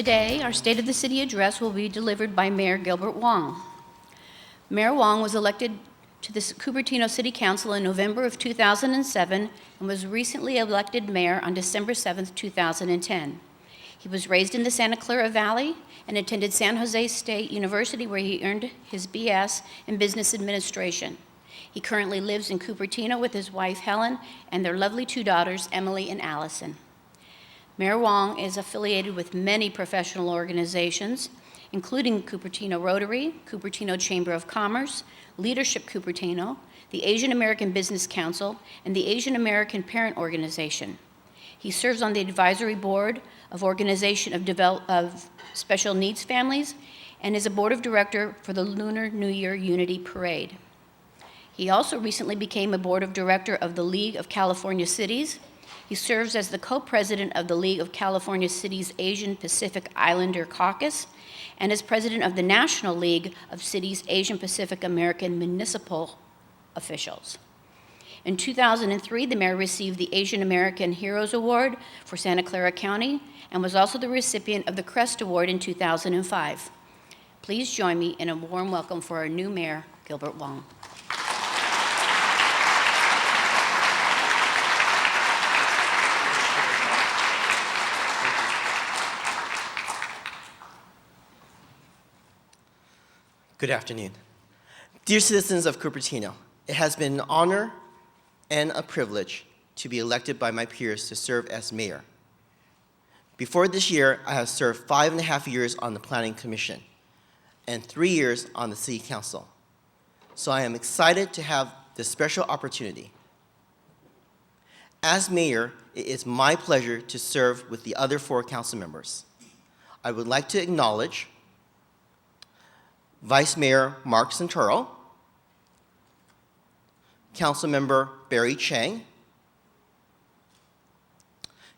Today, our State of the City address will be delivered by Mayor Gilbert Wong. Mayor Wong was elected to the Cupertino City Council in November of 2007 and was recently elected mayor on December 7, 2010. He was raised in the Santa Clara Valley and attended San Jose State University, where he earned his BS in Business Administration. He currently lives in Cupertino with his wife, Helen, and their lovely two daughters, Emily and Allison. Mayor Wong is affiliated with many professional organizations, including Cupertino Rotary, Cupertino Chamber of Commerce, Leadership Cupertino, the Asian American Business Council, and the Asian American Parent Organization. He serves on the advisory board of Organization of Special Needs Families and is a board of director for the Lunar New Year Unity Parade. He also recently became a board of director of the League of California Cities. He serves as the co-president of the League of California Cities Asian Pacific Islander Caucus and is president of the National League of Cities Asian Pacific American Municipal Officials. In 2003, the mayor received the Asian American Heroes Award for Santa Clara County and was also the recipient of the Crest Award in 2005. Please join me in a warm welcome for our new mayor, Gilbert Wong. Good afternoon. Dear citizens of Cupertino, it has been an honor and a privilege to be elected by my peers to serve as mayor. Before this year, I have served 5.5 years on the Planning Commission and 3 years on the City Council. So I am excited to have this special opportunity. As mayor, it is my pleasure to serve with the other 4 council members. I would like to acknowledge Vice Mayor Mark Santoro, Councilmember Barry Chang,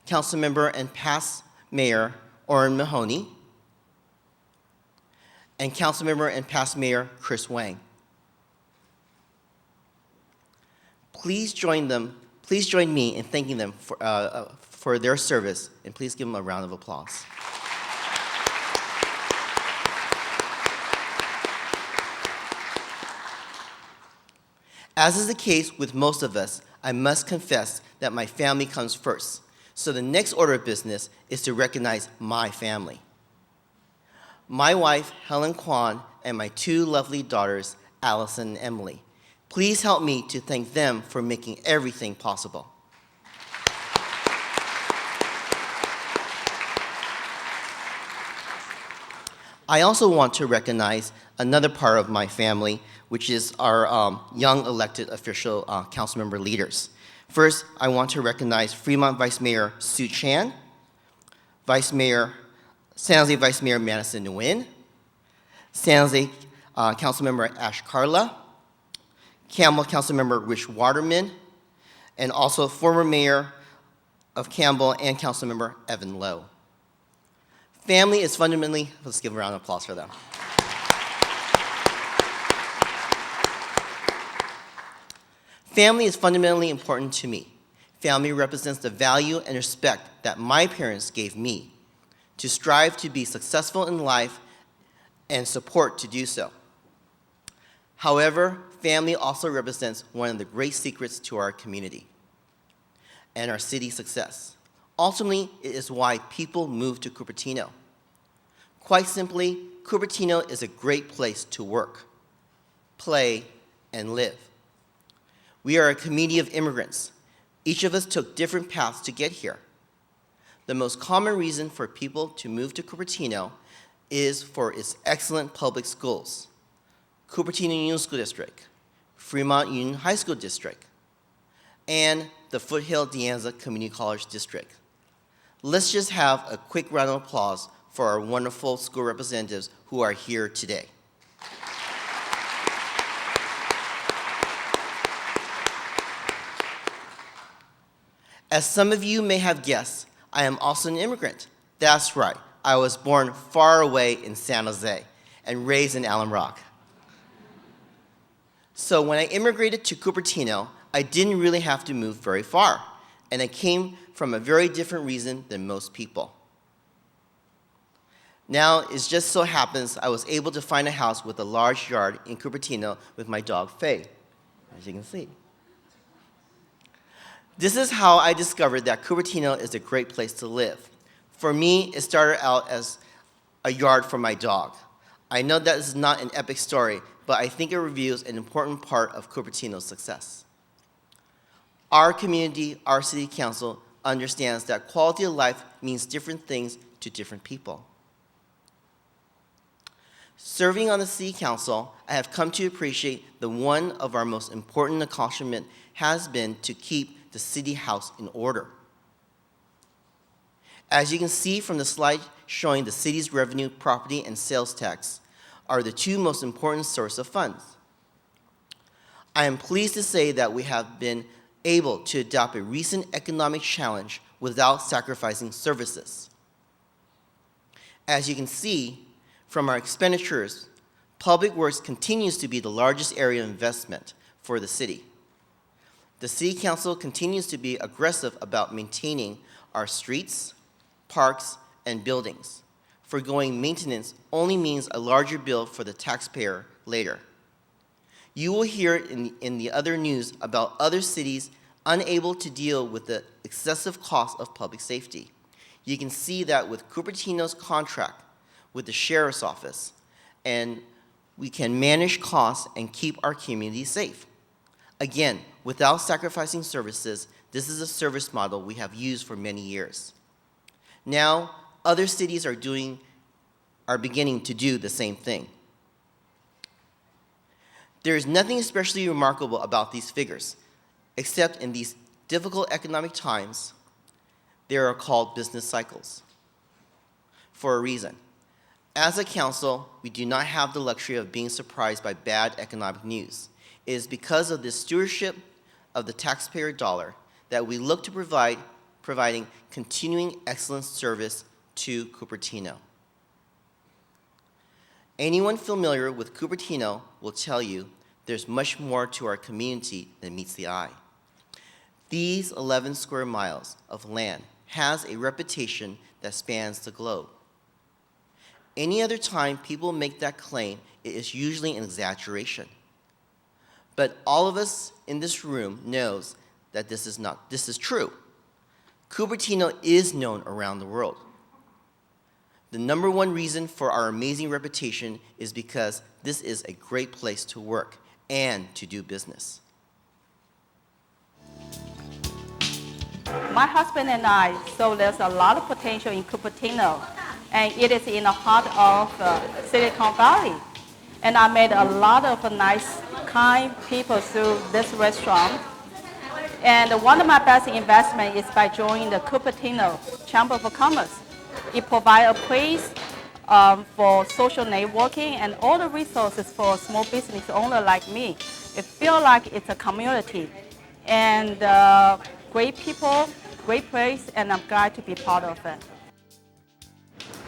Councilmember and past Mayor Orrin Mahoney, and Councilmember and past Mayor Chris Wang. Please join me in thanking them for their service, and please give them a round of applause. As is the case with most of us, I must confess that my family comes first. So the next order of business is to recognize my family. My wife, Helen Kwan, and my 2 lovely daughters, Allison and Emily. Please help me to thank them for making everything possible. I also want to recognize another part of my family, which is our young elected official council member leaders. First, I want to recognize Fremont Vice Mayor Sue Chan, San Jose Vice Mayor Madison Nguyen, San Jose Council Member Ash Carla, Campbell Council Member Rich Waterman, and also former Mayor of Campbell and Council Member Evan Lowe. Family is fundamentally, let's give a round of applause for them. Family is fundamentally important to me. Family represents the value and respect that my parents gave me to strive to be successful in life and support to do so. However, family also represents one of the great secrets to our community and our city's success. Ultimately, it is why people move to Cupertino. Quite simply, Cupertino is a great place to work, play, and live. We are a community of immigrants. Each of us took different paths to get here. The most common reason for people to move to Cupertino is for its excellent public schools. Cupertino Union School District, Fremont Union High School District, and the Foothill De Anza Community College District. Let's just have a quick round of applause for our wonderful school representatives who are here today. As some of you may have guessed, I am also an immigrant. That's right, I was born far away in San Jose and raised in Alum Rock. So when I immigrated to Cupertino, I didn't really have to move very far, and I came from a very different reason than most people. Now, it just so happens I was able to find a house with a large yard in Cupertino with my dog, Faye, as you can see. This is how I discovered that Cupertino is a great place to live. For me, it started out as a yard for my dog. I know that this is not an epic story, but I think it reveals an important part of Cupertino's success. Our community, our city council, understands that quality of life means different things to different people. Serving on the city council, I have come to appreciate that one of our most important accomplishments has been to keep the city house in order. As you can see from the slide showing the city's revenue, property, and sales tax are the two most important sources of funds. I am pleased to say that we have been able to adopt a recent economic challenge without sacrificing services. As you can see from our expenditures, public works continues to be the largest area of investment for the city. The city council continues to be aggressive about maintaining our streets, parks, and buildings. Forgoing maintenance only means a larger bill for the taxpayer later. You will hear in the other news about other cities unable to deal with the excessive cost of public safety. You can see that with Cupertino's contract with the sheriff's office, and we can manage costs and keep our community safe. Again, without sacrificing services, this is a service model we have used for many years. Now, other cities are beginning to do the same thing. There is nothing especially remarkable about these figures, except in these difficult economic times, they are called business cycles for a reason. As a council, we do not have the luxury of being surprised by bad economic news. It is because of this stewardship of the taxpayer dollar that we look to providing continuing excellent service to Cupertino. Anyone familiar with Cupertino will tell you there's much more to our community than meets the eye. These 11 square miles of land has a reputation that spans the globe. Any other time people make that claim, it is usually an exaggeration. But all of us in this room knows that this is true. Cupertino is known around the world. The number one reason for our amazing reputation is because this is a great place to work and to do business. My husband and I saw there's a lot of potential in Cupertino, and it is in the heart of Silicon Valley. And I met a lot of nice, kind people through this restaurant. And one of my best investments is by joining the Cupertino Chamber of Commerce. It provides a place for social networking and all the resources for small business owner like me. It feels like it's a community. And great people, great place, and I'm glad to be part of it.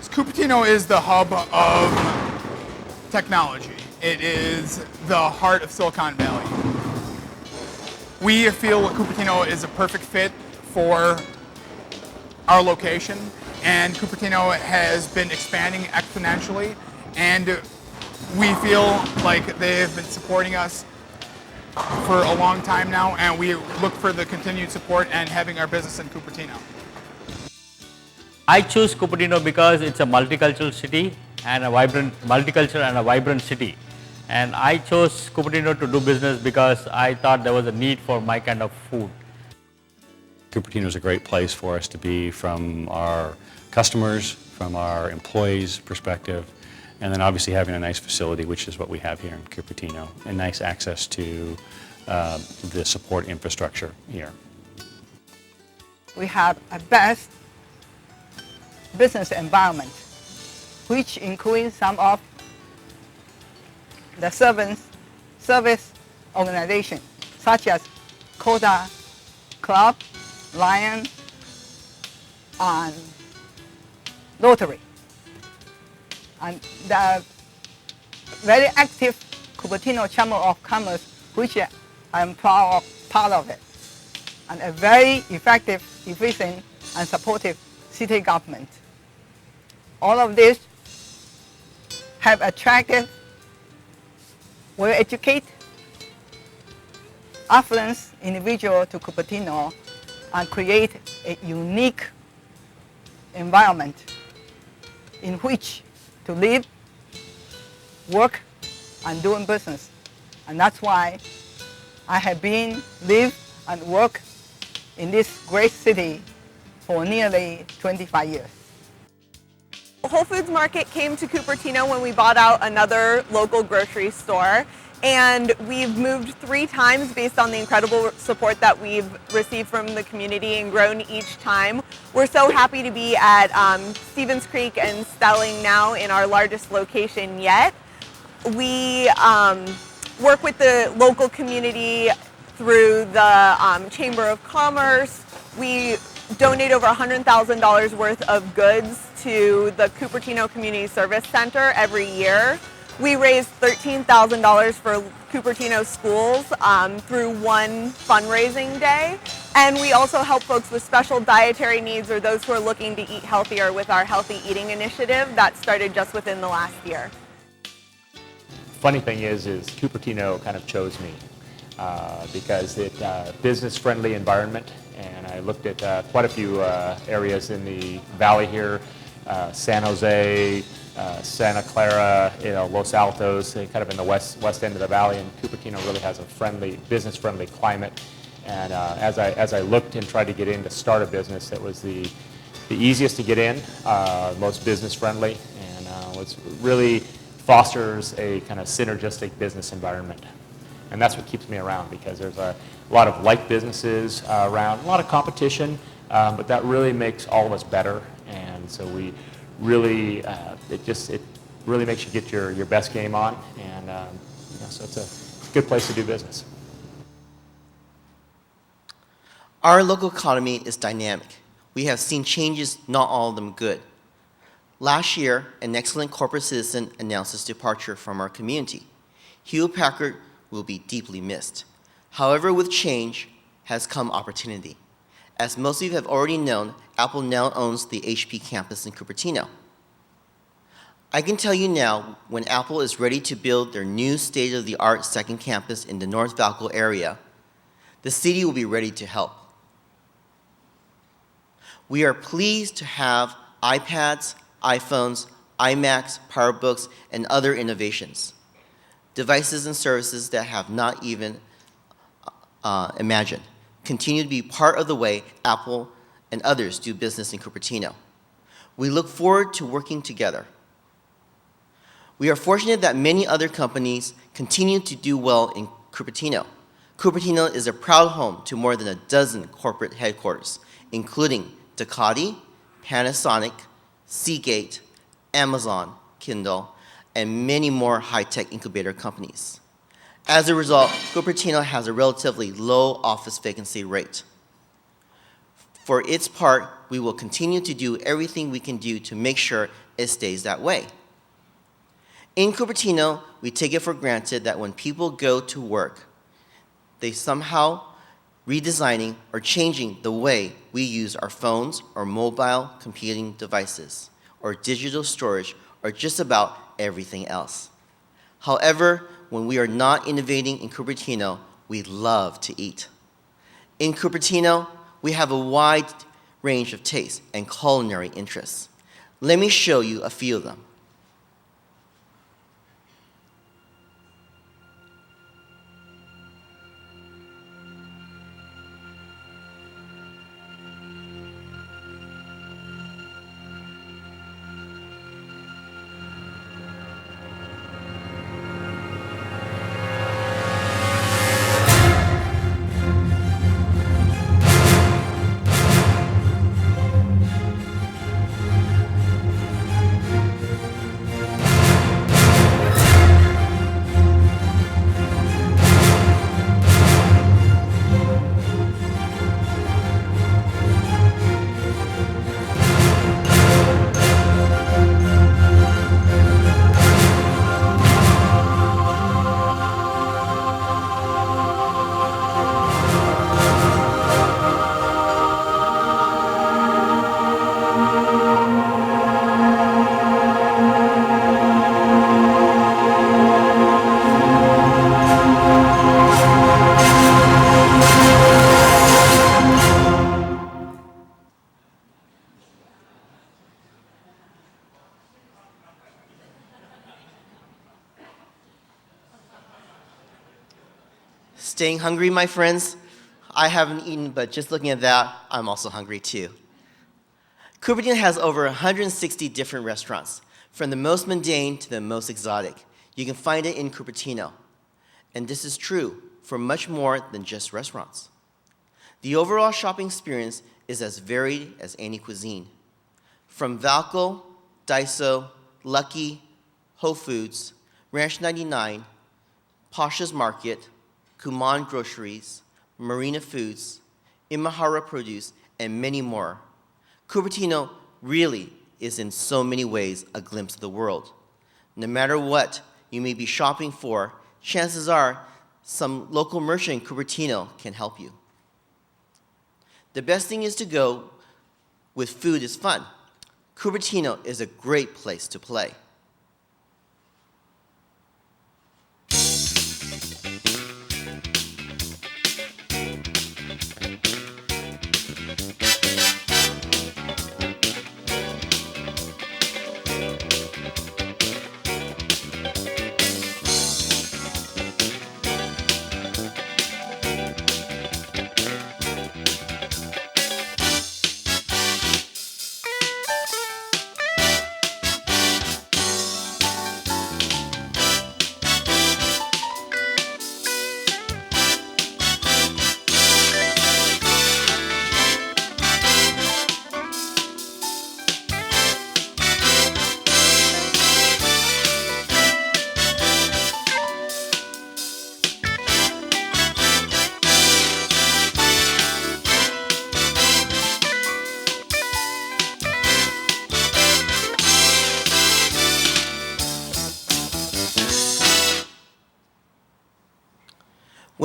Cupertino is the hub of technology. It is the heart of Silicon Valley. We feel Cupertino is a perfect fit for our location, and Cupertino has been expanding exponentially, and we feel like they have been supporting us for a long time now, and we look for the continued support and having our business in Cupertino. I choose Cupertino because it's a multicultural city and a vibrant city. And I chose Cupertino to do business because I thought there was a need for my kind of food. Cupertino is a great place for us to be from our customers, from our employees' perspective, and then obviously having a nice facility, which is what we have here in Cupertino, and nice access to the support infrastructure here. We have a best business environment, which includes some of the service organizations, such as Coda Club, Lion, and Rotary. And the very active Cupertino Chamber of Commerce, which I'm part of it, and a very effective, efficient, and supportive city government. All of this have attracted well-educated, affluent individuals to Cupertino and create a unique environment in which to live, work, and doing business. And that's why I have been, live, and work in this great city for nearly 25 years. Whole Foods Market came to Cupertino when we bought out another local grocery store, and we've moved 3 times based on the incredible support that we've received from the community and grown each time. We're so happy to be at Stevens Creek and Stelling now in our largest location yet. We work with the local community through the Chamber of Commerce. We donate over $100,000 worth of goods to the Cupertino Community Service Center every year. We raise $13,000 for Cupertino schools through one fundraising day. And we also help folks with special dietary needs or those who are looking to eat healthier with our Healthy Eating Initiative that started just within the last year. Funny thing is Cupertino kind of chose me because it's a business-friendly environment, and I looked at quite a few areas in the valley here, San Jose, Santa Clara, Los Altos, kind of in the west end of the valley, and Cupertino really has a friendly, business-friendly climate. And as I looked and tried to get in to start a business, it was the easiest to get in, most business-friendly, and was really fosters a kind of synergistic business environment. And that's what keeps me around, because there's a lot of like businesses around, a lot of competition, but that really makes all of us better. And so we really, it really makes you get your best game on, and so it's a good place to do business. Our local economy is dynamic. We have seen changes, not all of them good. Last year, an excellent corporate citizen announced his departure from our community. Hewlett-Packard will be deeply missed. However, with change has come opportunity. As most of you have already known, Apple now owns the HP campus in Cupertino. I can tell you now, when Apple is ready to build their new state-of-the-art second campus in the North Valco area, the city will be ready to help. We are pleased to have iPads, iPhones, iMacs, PowerBooks, and other innovations, devices and services that have not even imagined, continue to be part of the way Apple and others do business in Cupertino. We look forward to working together. We are fortunate that many other companies continue to do well in Cupertino. Cupertino is a proud home to more than a dozen corporate headquarters, including Ducati, Panasonic, Seagate, Amazon, Kindle, and many more high-tech incubator companies. As a result, Cupertino has a relatively low office vacancy rate. For its part, we will continue to do everything we can do to make sure it stays that way. In Cupertino, we take it for granted that when people go to work, they somehow redesigning or changing the way we use our phones or mobile computing devices or digital storage or just about everything else. However, when we are not innovating in Cupertino, we love to eat. In Cupertino, we have a wide range of tastes and culinary interests. Let me show you a few of them. Staying hungry, my friends? I haven't eaten, but just looking at that, I'm also hungry too. Cupertino has over 160 different restaurants, from the most mundane to the most exotic. You can find it in Cupertino. And this is true for much more than just restaurants. The overall shopping experience is as varied as any cuisine. From Valco, Daiso, Lucky, Whole Foods, Ranch 99, Pasha's Market, Kuman Groceries, Marina Foods, Imahara Produce, and many more. Cupertino really is in so many ways a glimpse of the world. No matter what you may be shopping for, chances are some local merchant in Cupertino can help you. The best thing is to go with food is fun. Cupertino is a great place to play.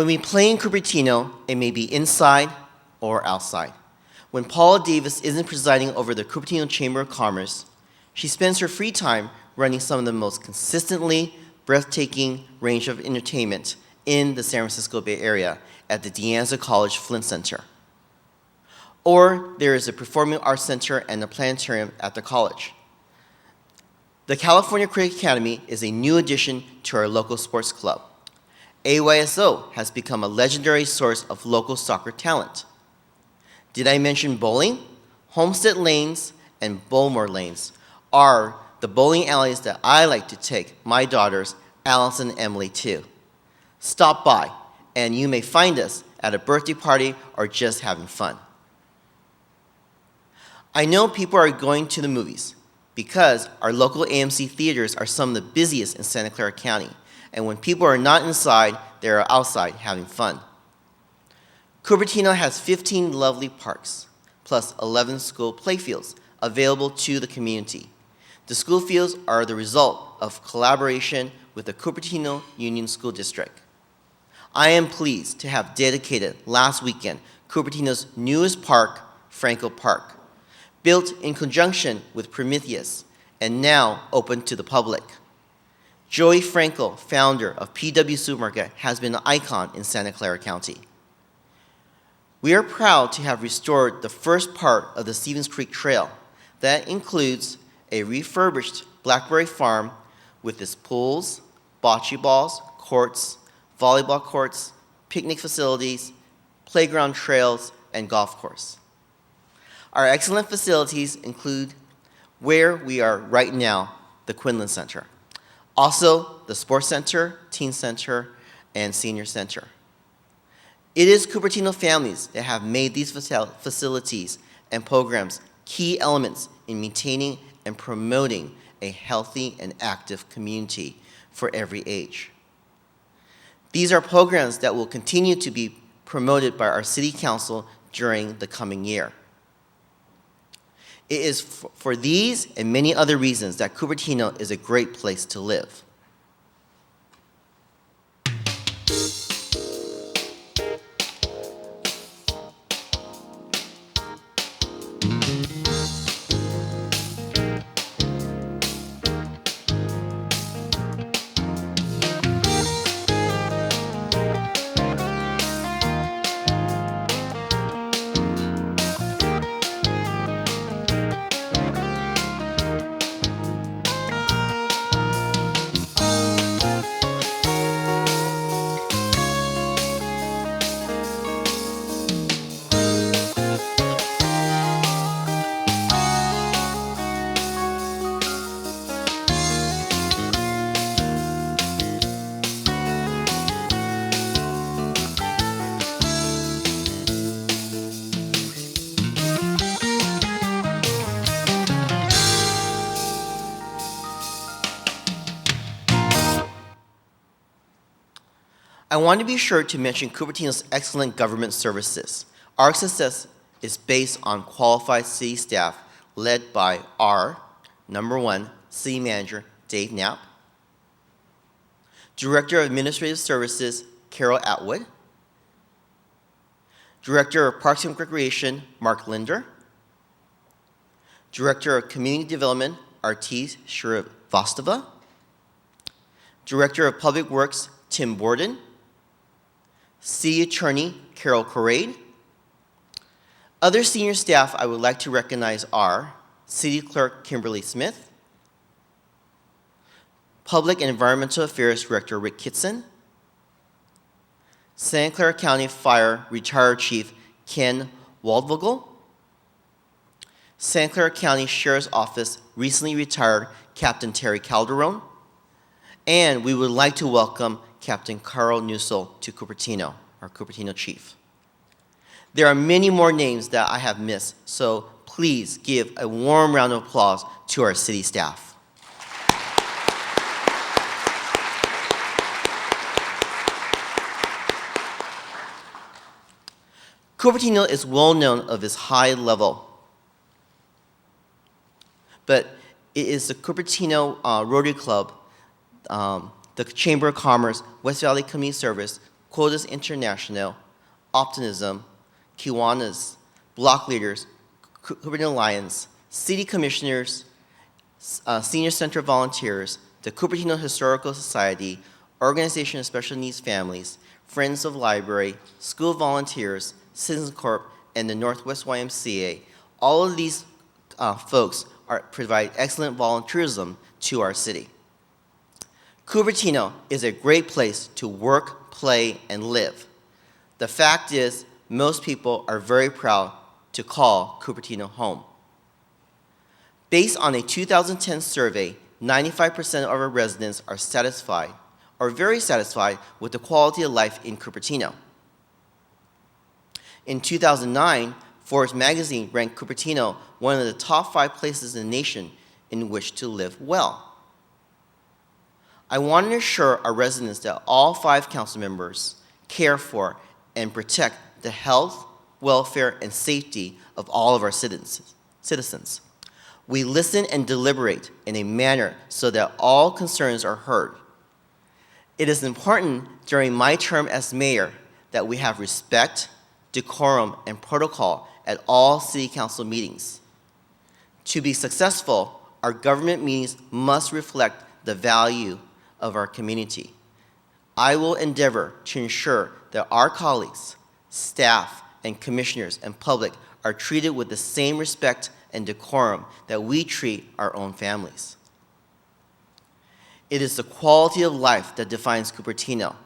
When we play in Cupertino, it may be inside or outside. When Paula Davis isn't presiding over the Cupertino Chamber of Commerce, she spends her free time running some of the most consistently breathtaking range of entertainment in the San Francisco Bay Area at the De Anza College Flint Center. Or there is a Performing Arts Center and a planetarium at the college. The California Cricket Academy is a new addition to our local sports club. AYSO has become a legendary source of local soccer talent. Did I mention bowling? Homestead Lanes and Bowlmore Lanes are the bowling alleys that I like to take my daughters, Allison and Emily, to. Stop by, and you may find us at a birthday party or just having fun. I know people are going to the movies because our local AMC theaters are some of the busiest in Santa Clara County. And when people are not inside, they are outside having fun. Cupertino has 15 lovely parks, plus 11 school playfields available to the community. The school fields are the result of collaboration with the Cupertino Union School District. I am pleased to have dedicated last weekend Cupertino's newest park, Franco Park, built in conjunction with Prometheus and now open to the public. Joey Frankel, founder of PW Supermarket, has been an icon in Santa Clara County. We are proud to have restored the first part of the Stevens Creek Trail. That includes a refurbished Blackberry Farm with its pools, bocce balls, courts, volleyball courts, picnic facilities, playground trails, and golf course. Our excellent facilities include where we are right now, the Quinlan Center. Also, the Sports Center, Teen Center, and Senior Center. It is Cupertino families that have made these facilities and programs key elements in maintaining and promoting a healthy and active community for every age. These are programs that will continue to be promoted by our City Council during the coming year. It is for these and many other reasons that Cupertino is a great place to live. I want to be sure to mention Cupertino's excellent government services. Our success is based on qualified city staff led by our number one city manager, Dave Knapp, Director of Administrative Services, Carol Atwood, Director of Parks and Recreation, Mark Linder, Director of Community Development, Artis Shrivastava, Director of Public Works, Tim Borden, City Attorney, Carol Corrade. Other senior staff I would like to recognize are City Clerk Kimberly Smith, Public and Environmental Affairs Director Rick Kitson, Santa Clara County Fire Retired Chief Ken Waldvogel, Santa Clara County Sheriff's Office recently retired Captain Terry Calderon, and we would like to welcome Captain Carl Nussel to Cupertino, our Cupertino Chief. There are many more names that I have missed, so please give a warm round of applause to our city staff. Cupertino is well known of its high level, but it is the Cupertino Rotary Club, the Chamber of Commerce, West Valley Community Service, Quotas International, Optimism, Kiwanis, Block Leaders, Cupertino Alliance, City Commissioners, Senior Center Volunteers, the Cupertino Historical Society, Organization of Special Needs Families, Friends of Library, School Volunteers, Citizens Corp, and the Northwest YMCA. All of these folks provide excellent volunteerism to our city. Cupertino is a great place to work, play, and live. The fact is, most people are very proud to call Cupertino home. Based on a 2010 survey, 95% of our residents are satisfied or very satisfied with the quality of life in Cupertino. In 2009, Forbes magazine ranked Cupertino one of the top 5 places in the nation in which to live well. I want to assure our residents that all 5 council members care for and protect the health, welfare, and safety of all of our citizens. We listen and deliberate in a manner so that all concerns are heard. It is important during my term as mayor that we have respect, decorum, and protocol at all city council meetings. To be successful, our government meetings must reflect the value of our community. I will endeavor to ensure that our colleagues, staff, and commissioners and public are treated with the same respect and decorum that we treat our own families. It is the quality of life that defines Cupertino.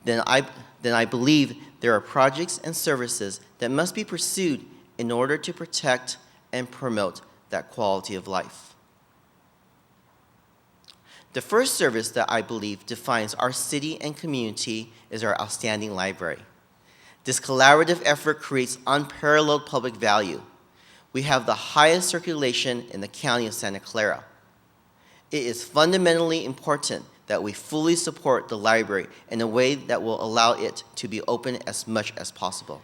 Then I believe there are projects and services that must be pursued in order to protect and promote that quality of life. The first service that I believe defines our city and community is our outstanding library. This collaborative effort creates unparalleled public value. We have the highest circulation in the county of Santa Clara. It is fundamentally important that we fully support the library in a way that will allow it to be open as much as possible.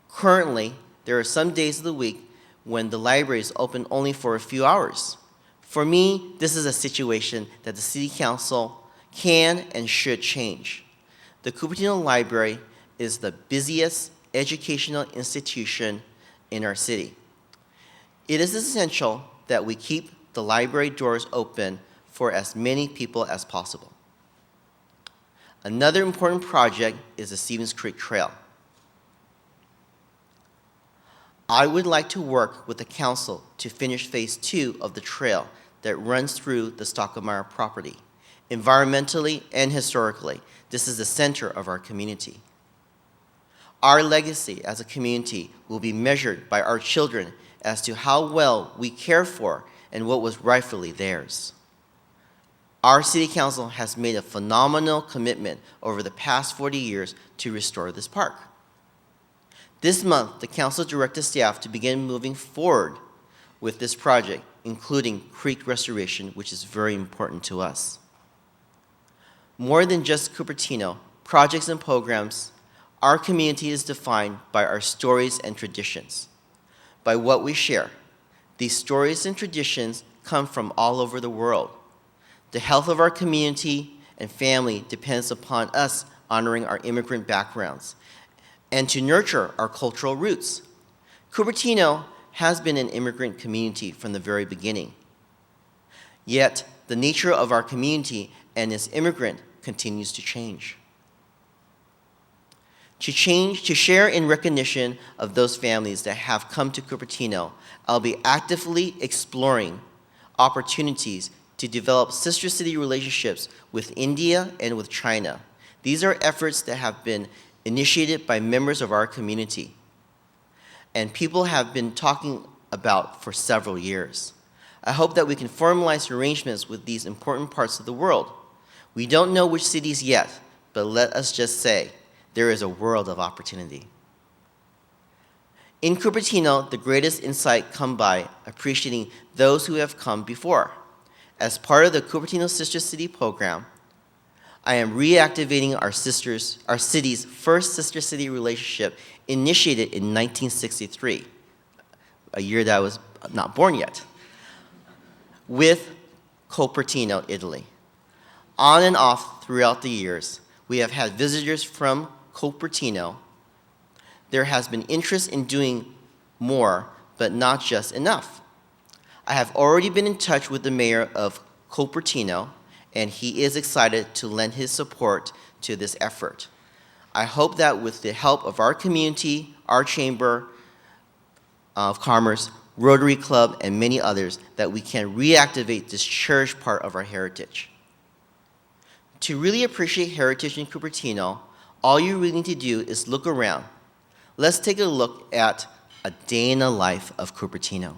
Currently, there are some days of the week when the library is open only for a few hours. For me, this is a situation that the City Council can and should change. The Cupertino Library is the busiest educational institution in our city. It is essential that we keep the library doors open for as many people as possible. Another important project is the Stevens Creek Trail. I would like to work with the council to finish phase 2 of the trail that runs through the Stockemeyer property. Environmentally and historically, this is the center of our community. Our legacy as a community will be measured by our children as to how well we care for and what was rightfully theirs. Our City Council has made a phenomenal commitment over the past 40 years to restore this park. This month, the Council directed staff to begin moving forward with this project, including creek restoration, which is very important to us. More than just Cupertino, projects, and programs, our community is defined by our stories and traditions, by what we share. These stories and traditions come from all over the world. The health of our community and family depends upon us honoring our immigrant backgrounds and to nurture our cultural roots. Cupertino has been an immigrant community from the very beginning. Yet, the nature of our community and its immigrant continues to change. To share in recognition of those families that have come to Cupertino, I'll be actively exploring opportunities to develop sister city relationships with India and with China. These are efforts that have been initiated by members of our community and people have been talking about for several years. I hope that we can formalize arrangements with these important parts of the world. We don't know which cities yet, but let us just say there is a world of opportunity. In Cupertino, the greatest insight comes by appreciating those who have come before. As part of the Cupertino Sister City program, I am reactivating our city's first sister city relationship initiated in 1963, a year that I was not born yet, with Cupertino, Italy. On and off throughout the years, we have had visitors from Cupertino. There has been interest in doing more, but not just enough. I have already been in touch with the mayor of Cupertino, and he is excited to lend his support to this effort. I hope that with the help of our community, our Chamber of Commerce, Rotary Club, and many others, that we can reactivate this cherished part of our heritage. To really appreciate heritage in Cupertino, all you really need to do is look around. Let's take a look at a day in the life of Cupertino.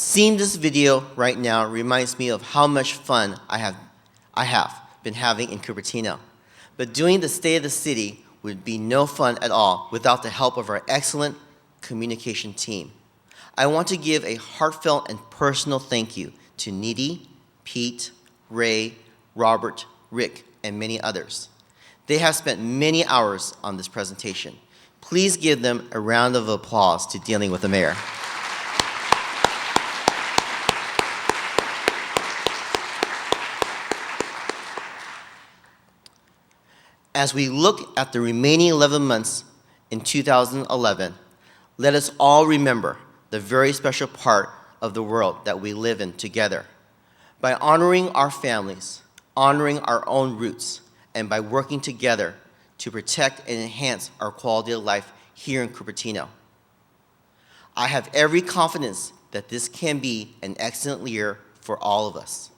Seeing this video right now reminds me of how much fun I have been having in Cupertino. But doing the State of the City would be no fun at all without the help of our excellent communication team. I want to give a heartfelt and personal thank you to Needy, Pete, Ray, Robert, Rick, and many others. They have spent many hours on this presentation. Please give them a round of applause to dealing with the mayor. As we look at the remaining 11 months in 2011, let us all remember the very special part of the world that we live in together. By honoring our families, honoring our own roots, and by working together to protect and enhance our quality of life here in Cupertino. I have every confidence that this can be an excellent year for all of us.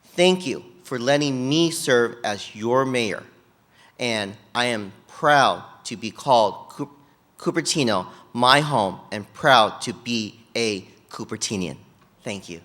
Thank you for letting me serve as your mayor, and I am proud to be called Cupertino my home and proud to be a Cupertinian. Thank you.